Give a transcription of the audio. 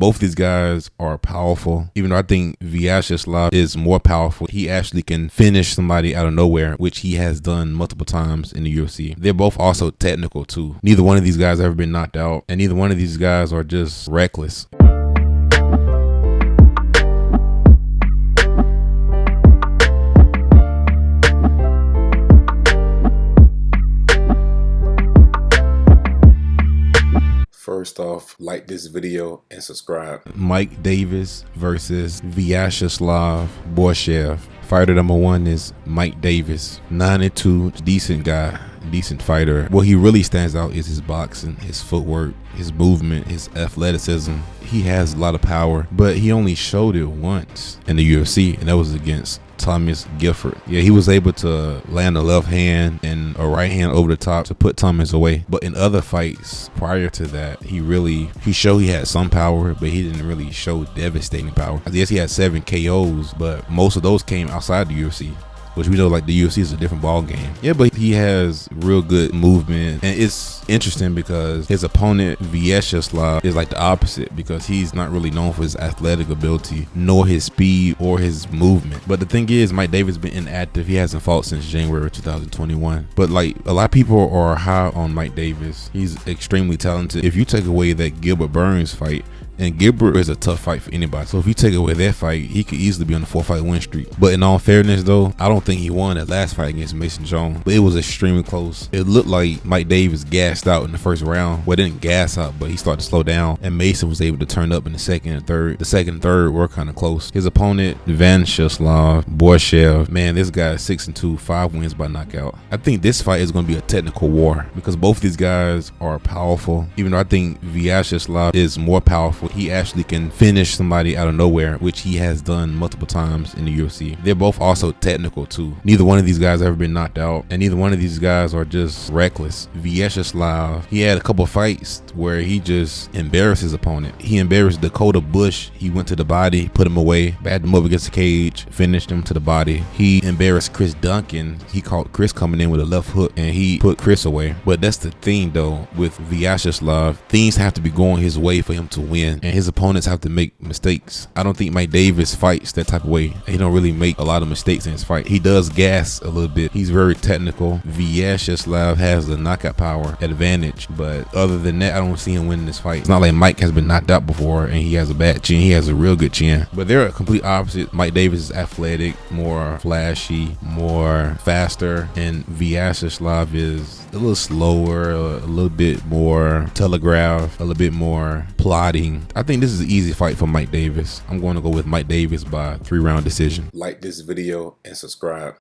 Both these guys are powerful, even though I think Viacheslav is more powerful. He actually can finish somebody out of nowhere, which he has done multiple times in the UFC. They're both also technical too. Neither one of these guys have ever been knocked out, and neither one of these guys are just reckless. First off, like this video and subscribe. Mike Davis versus Viacheslav Borshchev. Fighter number one is Mike Davis, 9-2, decent guy, decent fighter. What he really stands out is his boxing, his footwork, his movement, his athleticism. He has a lot of power, but he only showed it once in the UFC, and that was against Thomas Gifford. Yeah, he was able to land a left hand and a right hand over the top to put Thomas away. But in other fights prior to that, he showed he had some power, but he didn't really show devastating power. I guess he had 7 KOs, but most of those came outside the UFC, which we know like the UFC is a different ball game. Yeah, but he has real good movement, and it's interesting because his opponent Viacheslav is like the opposite, because he's not really known for his athletic ability nor his speed or his movement. But the thing is, Mike Davis been inactive. He hasn't fought since January 2021. But like a lot of people are high on Mike Davis. He's extremely talented. If you take away that Gilbert Burns fight, and Gilbert is a tough fight for anybody, so if you take away that fight, he could easily be on a 4-fight win streak. But in all fairness though, I don't think he won that last fight against Mason Jones, but it was extremely close. It looked like Mike Davis gassed out in the first round. Well, didn't gas out, but he started to slow down, and Mason was able to turn up in the second and third. The second and third were kind of close. His opponent Viacheslav Borshchev, man, this guy is 6-2, 5 wins by knockout. I think this fight is going to be a technical war because both these guys are powerful, even though I think Viacheslav is more powerful. He actually can finish somebody out of nowhere, which he has done multiple times in the UFC. They're both also technical too. Neither one of these guys have ever been knocked out, and neither one of these guys are just reckless. Viacheslav, he had a couple fights where he just embarrassed his opponent. He embarrassed Dakota Bush. He went to the body, put him away, backed him up against the cage, finished him to the body. He embarrassed Chris Duncan. He caught Chris coming in with a left hook, and he put Chris away. But that's the thing though, with Viacheslav, things have to be going his way for him to win, and his opponents have to make mistakes. I don't think Mike Davis fights that type of way. He don't really make a lot of mistakes in his fight. He does gas a little bit. He's very technical. Viacheslav has the knockout power advantage, but other than that, I don't see him winning this fight. It's not like Mike has been knocked out before and he has a bad chin. He has a real good chin, but they're a complete opposite. Mike Davis is athletic, more flashy, more faster, and Viacheslav is a little slower, a little bit more telegraphed, a little bit more plotting. I think this is an easy fight for Mike Davis. I'm going to go with Mike Davis by 3-round decision. Like this video and subscribe.